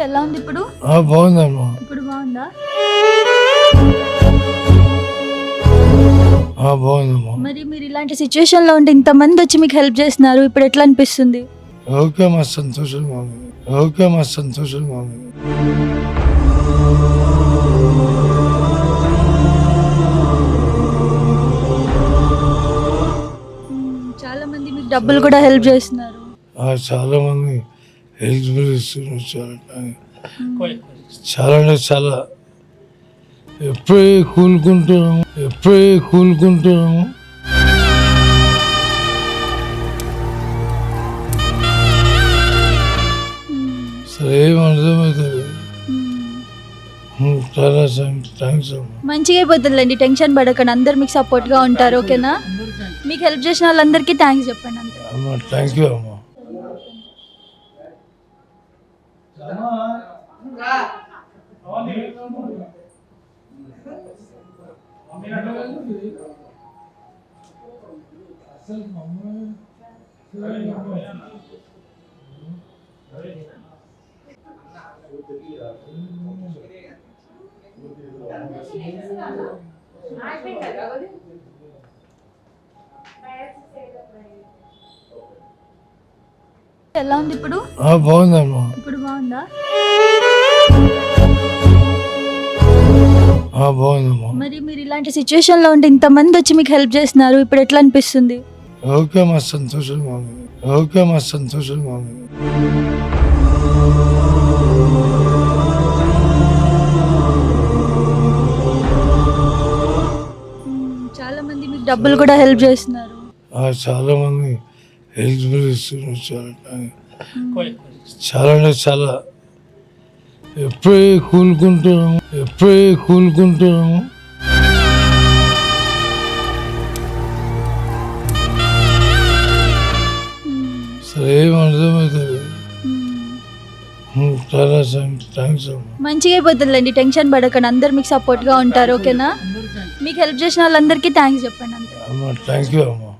ఎలా ఉంది ఇప్పుడు? బాగుందమ్మా. ఇప్పుడు బాగుందా? బాగుందమ్మా. మరి మీరు ఇలాంటి సిచ్యువేషన్ లో ఉంటే ఇంతమంది వచ్చి మీకు హెల్ప్ చేస్తున్నారు, ఇప్పుడు ఎట్లా అనిపిస్తుంది? ఓకే మా సంతోషంగా ఉంది. ఓకే మా సంతోషంగా ఉంది. చాలా మంది మీకు డబ్బులు కూడా హెల్ప్ చేస్తున్నారు. చాలా మంది హెల్త్ ఇస్తున్నారు. చాలా అంటే చాలా ఎప్పుడే కూలుకుంటున్నాము. సరే ఏం అర్థమవుతుంది. చాలా థ్యాంక్స్ అమ్మా. మంచిగా అయిపోతుందిలేండి, టెన్షన్ పడకండి, అందరు మీకు సపోర్ట్ గా ఉంటారు. ఓకేనా? మీకు హెల్ప్ చేసిన వాళ్ళందరికీ థ్యాంక్స్ చెప్పండి అంతే. అమ్మా థ్యాంక్ యూ అమ్మా. ఎలా ఉంది ఇప్పుడు? బాగుందమ్మా. ఇప్పుడు బాగుందా? బాగుందమ్మా. మరి మీరు ఇలాంటి సిచ్యువేషన్ లో ఉంటే ఇంతమంది వచ్చి మీకు హెల్ప్ చేస్తున్నారు, ఇప్పుడు ఎట్లా అనిపిస్తుంది? ఓకే మా సంతోషంగా ఉంది. ఓకే మా సంతోషంగా ఉంది. చాలా మంది మీకు డబ్బులు కూడా హెల్ప్ చేస్తున్నారు. చాలా మంది హెల్త్ ఇస్తున్నారు. చాలా అంటే చాలా ఎప్పుడే కూలుకుంటున్నాము. సరే ఏం అర్థమవుతుంది. చాలా థ్యాంక్స్ అమ్మా. మంచిగా అయిపోతుందిలేండి, టెన్షన్ పడకండి, అందరు మీకు సపోర్ట్ గా ఉంటారు. ఓకేనా? మీకు హెల్ప్ చేసిన వాళ్ళందరికీ థ్యాంక్స్ చెప్పండి అంతే. అమ్మా థ్యాంక్ యూ అమ్మా.